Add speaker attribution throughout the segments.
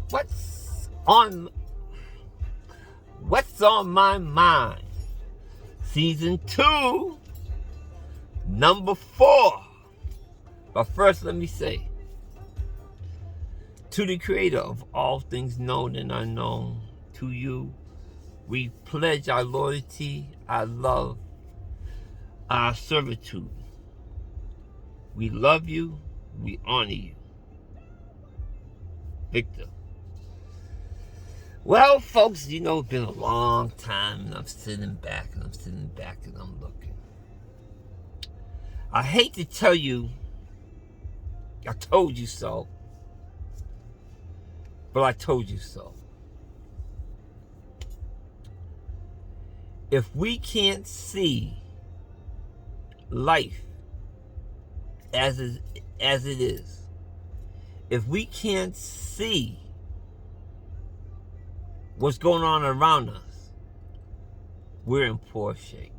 Speaker 1: What's on What's on my mind? Season 2, number 4. But first, let me say, to the creator of all things known and unknown, to you, we pledge our loyalty, our love, our servitude. We love you, we honor you. Victor. Well, folks, it's been a long time, and I'm sitting back and I'm looking. I hate to tell you, I told you so, but I told you so. If we can't see life as it is, if we can't see what's going on around us, we're in poor shape.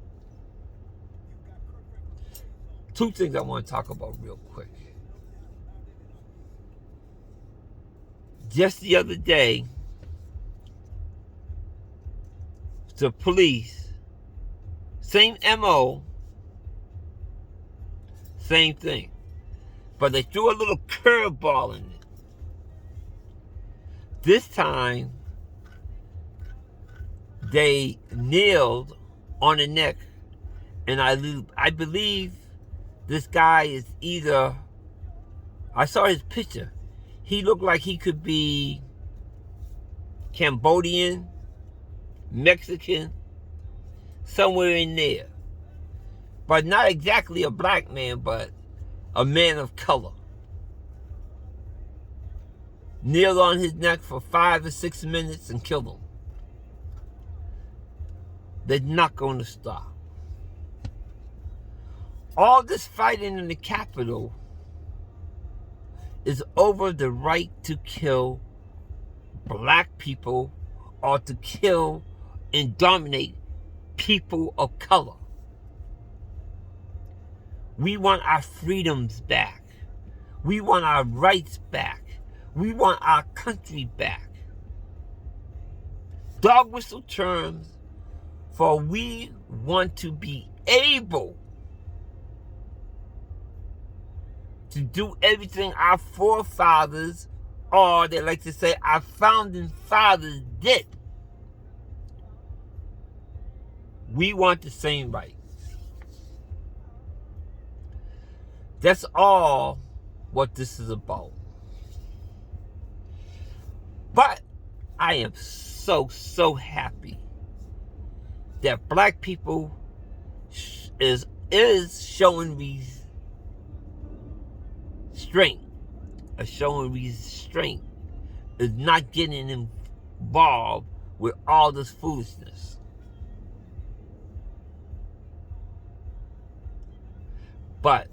Speaker 1: Two things I want to talk about real quick. Just the other day, the police, same MO, same thing, but they threw a little curveball in it. This time, they kneeled on the neck, and I believe this guy is either, I saw his picture, he looked like he could be Cambodian, Mexican, somewhere in there. But not exactly a black man, but a man of color. Kneeled on his neck for 5 or 6 minutes and killed him. They're not going to stop. All this fighting in the Capitol is over the right to kill black people or to kill and dominate people of color. We want our freedoms back. We want our rights back. We want our country back. Dog whistle terms, for we want to be able to do everything our forefathers, or they like to say our founding fathers, did. We want the same rights. That's all what this is about. But I am so happy that black people is showing restraint, is not getting involved with all this foolishness. But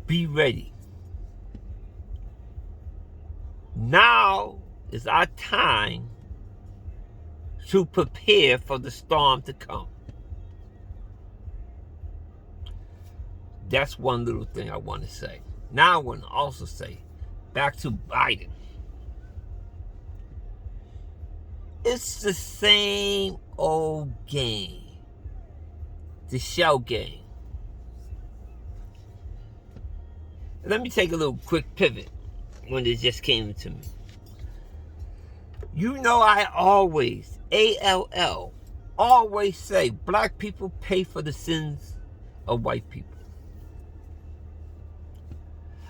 Speaker 1: be ready. Now is our time to prepare for the storm to come. That's one little thing I want to say. Now I want to also say, back to Biden. It's the same old game. The shell game. Let me take a little quick pivot when it just came to me. I always, ALL, always say black people pay for the sins of white people.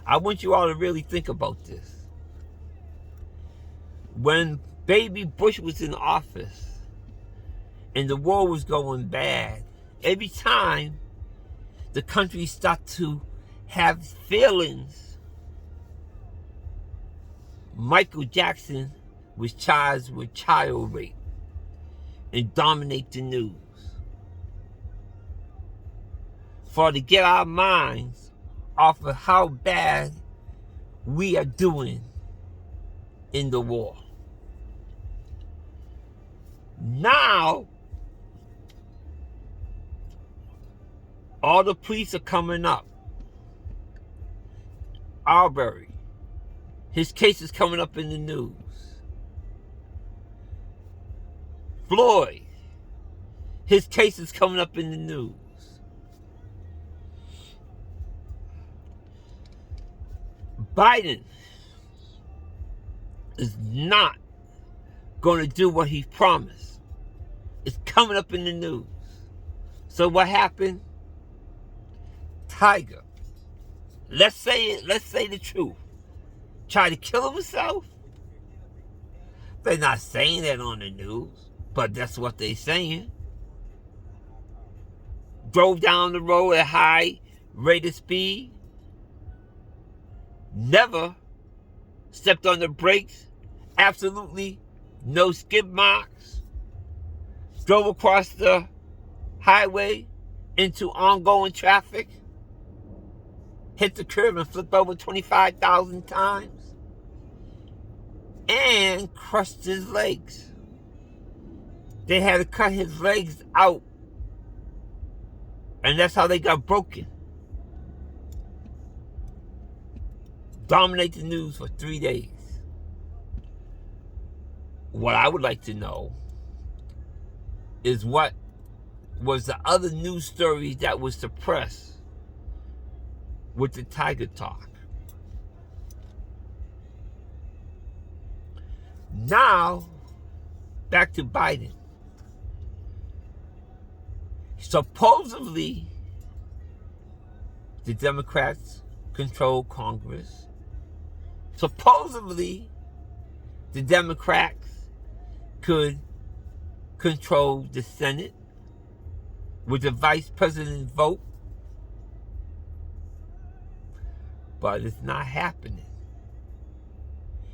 Speaker 1: I want you all to really think about this. When baby Bush was in office and the war was going bad, every time the country started to have feelings, Michael Jackson was charged with child rape and dominate the news. To get our minds off of how bad we are doing in the war. Now, all the police are coming up. Arbery, His case is coming up in the news. Floyd, his case is coming up in the news. Biden is not going to do what he promised. It's coming up in the news. So what happened? Tiger, let's say the truth, tried to kill himself. They're not saying that on the news, but that's what they're saying. Drove down the road at high rate of speed. Never stepped on the brakes. Absolutely no skid marks. Drove across the highway into ongoing traffic. Hit the curb and flipped over 25,000 times. And crushed his legs. They had to cut his legs out. And that's how they got broken. Dominate the news for 3 days. What I would like to know is what was the other news stories that was suppressed with the Tiger talk. Now, back to Biden. Supposedly, the Democrats control Congress. Supposedly, the Democrats could control the Senate with the vice president vote. But it's not happening.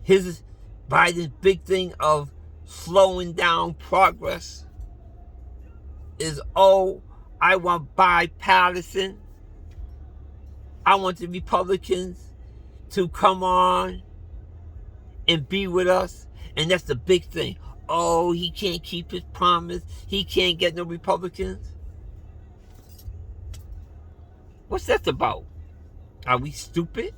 Speaker 1: Biden's big thing of slowing down progress is, I want bipartisan. I want the Republicans to come on and be with us. And that's the big thing. He can't keep his promise. He can't get no Republicans. What's that about? Are we stupid?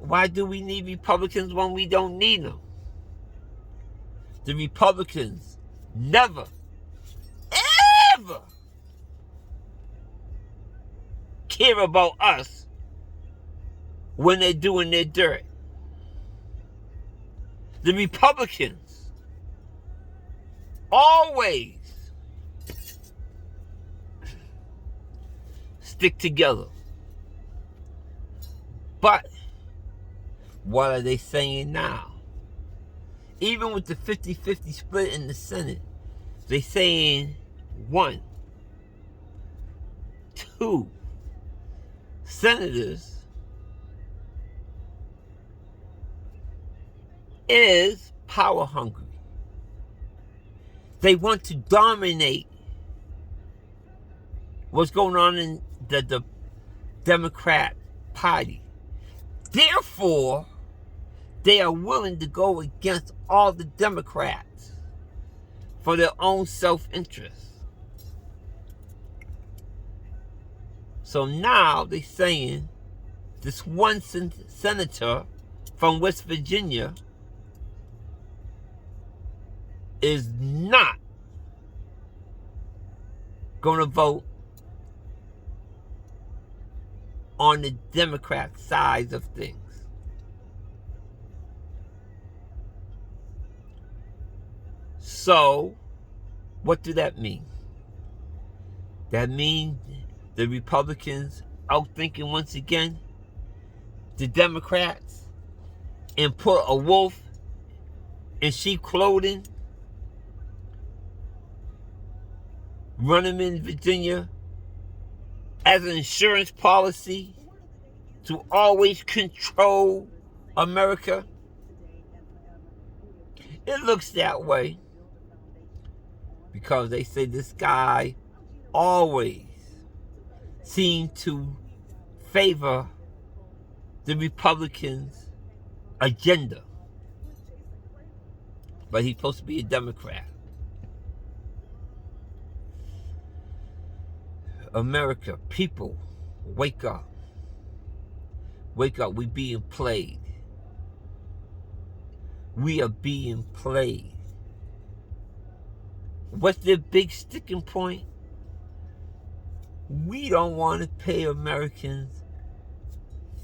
Speaker 1: Why do we need Republicans when we don't need them? The Republicans never, ever care about us when they're doing their dirt. The Republicans always stick together. But what are they saying now? Even with the 50-50 split in the Senate, they're saying 1, 2 senators is power hungry. They want to dominate what's going on in the Democrat Party. Therefore, they are willing to go against all the Democrats for their own self-interest. So now they're saying this one senator from West Virginia is not going to vote on the Democrat side of things. So, what does that mean? That means the Republicans outthinking once again the Democrats and put a wolf in sheep clothing, run them in Virginia as an insurance policy to always control America. It looks that way because they say this guy always seemed to favor the Republicans' agenda. But he's supposed to be a Democrat. America, people, wake up. Wake up, we being played. We are being played. What's the big sticking point? We don't want to pay Americans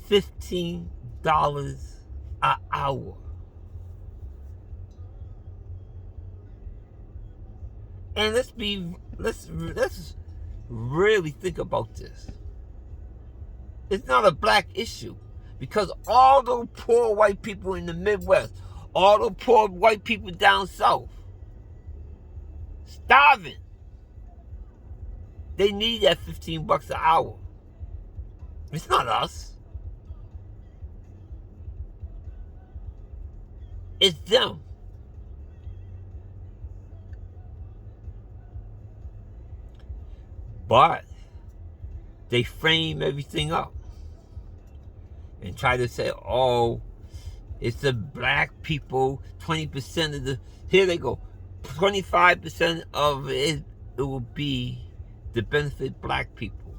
Speaker 1: $15 an hour. And let's really think about this. It's not a black issue, because all those poor white people in the Midwest, all the poor white people down south, starving. They need that $15 an hour. It's not us. It's them. But they frame everything up and try to say, oh, it's the black people, 20% of the, here they go, 25% of it will be to benefit black people.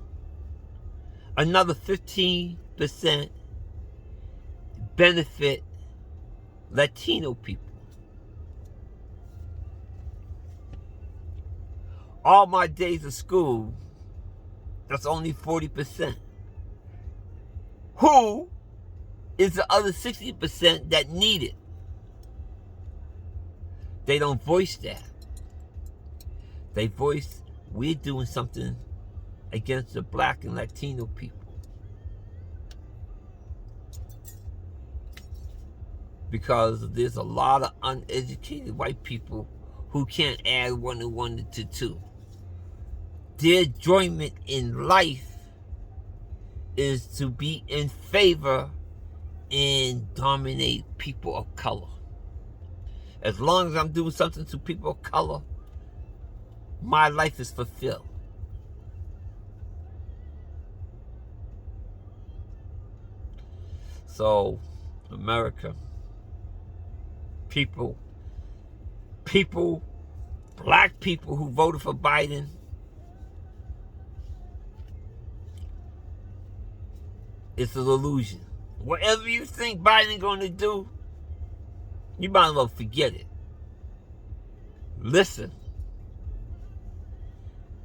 Speaker 1: Another 15% benefit Latino people. All my days of school, that's only 40%. Who is the other 60% that need it? They don't voice that. They voice, we're doing something against the black and Latino people. Because there's a lot of uneducated white people who can't add 1 and 1 to 2. Their enjoyment in life is to be in favor and dominate people of color. As long as I'm doing something to people of color, my life is fulfilled. So, America, people, black people who voted for Biden, it's an illusion. Whatever you think Biden going to do, you might as well forget it. Listen.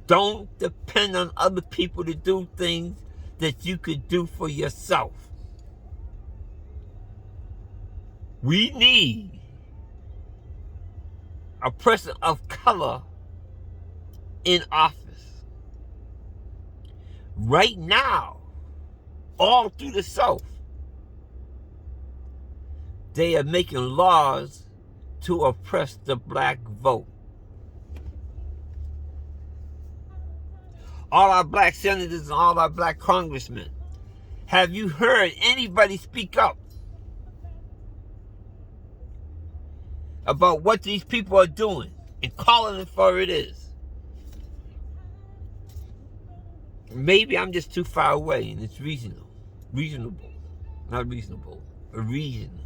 Speaker 1: Don't depend on other people to do things that you could do for yourself. We need a person of color in office. Right now, all through the South, they are making laws to oppress the black vote. All our black senators and all our black congressmen, have you heard anybody speak up about what these people are doing and calling it for it is? Maybe I'm just too far away and it's reasonable. Not reasonable, a reason.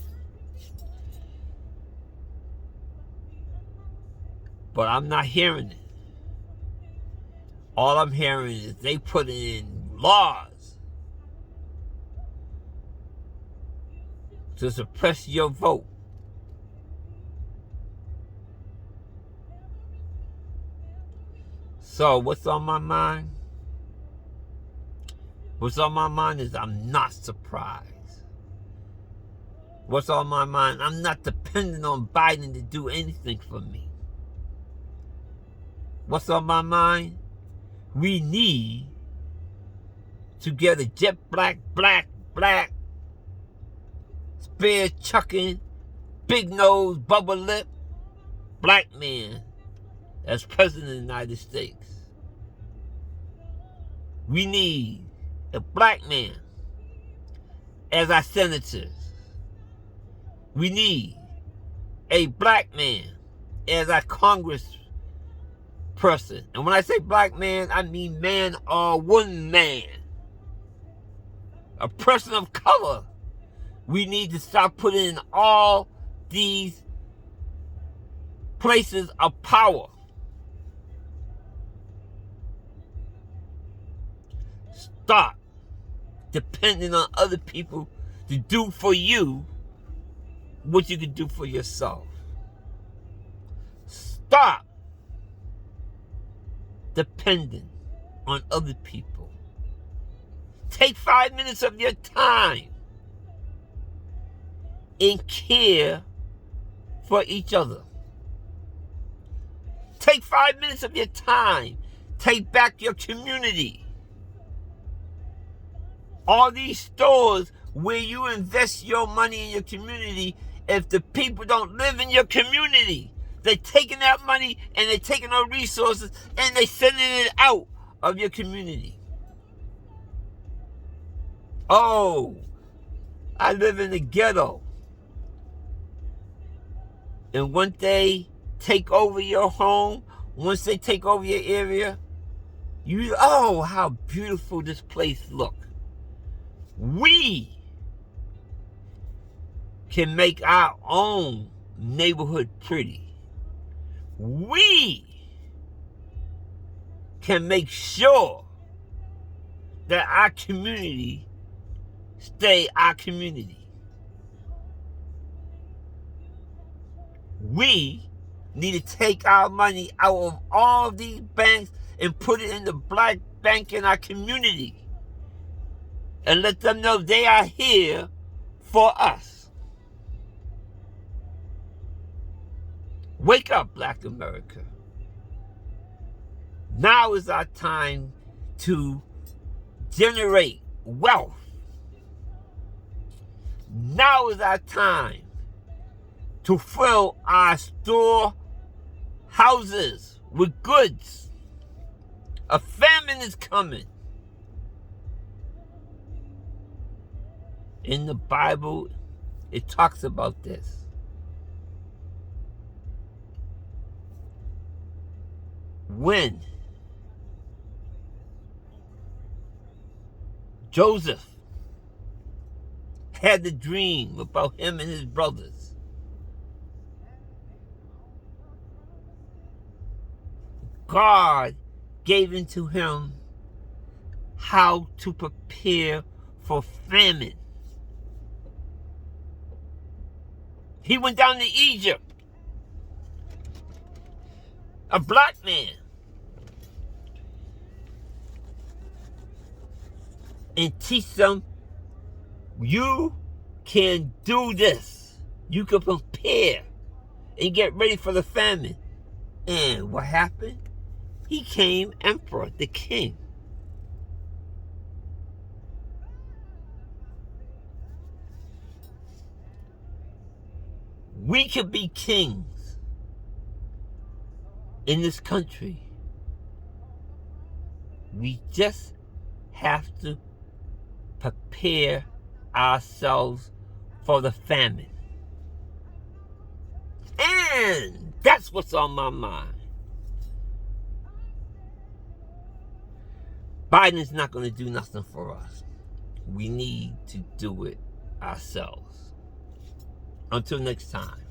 Speaker 1: But I'm not hearing it. All I'm hearing is they put in laws to suppress your vote. So what's on my mind? What's on my mind is I'm not surprised. What's on my mind? I'm not dependent on Biden to do anything for me. What's on my mind? We need to get a jet black, spear chucking, big nose, bubble lip, black man as president of the United States. We need a black man as our senators. We need a black man as our congressperson. And when I say black man, I mean man or woman man. A person of color. We need to stop putting in all these places of power. Stop depending on other people to do for you what you can do for yourself. Stop depending on other people. Take 5 minutes of your time and care for each other. Take 5 minutes of your time. Take back your community. All these stores where you invest your money in your community, if the people don't live in your community, they're taking that money and they're taking our resources and they're sending it out of your community. Oh, I live in the ghetto. And once they take over your home, once they take over your area, oh, how beautiful this place looks. We can make our own neighborhood pretty. We can make sure that our community stay our community. We need to take our money out of all these banks and put it in the black bank in our community and let them know they are here for us. Wake up, Black America. Now is our time to generate wealth. Now is our time to fill our store houses with goods. A famine is coming. In the Bible, it talks about this. When Joseph had the dream about him and his brothers, God gave into him how to prepare for famine. He went down to Egypt, a black man, and teach them, you can do this. You can prepare and get ready for the famine. And what happened? He came emperor, the king. We could be kings in this country. We just have to prepare ourselves for the famine. And that's what's on my mind. Biden's not going to do nothing for us. We need to do it ourselves. Until next time.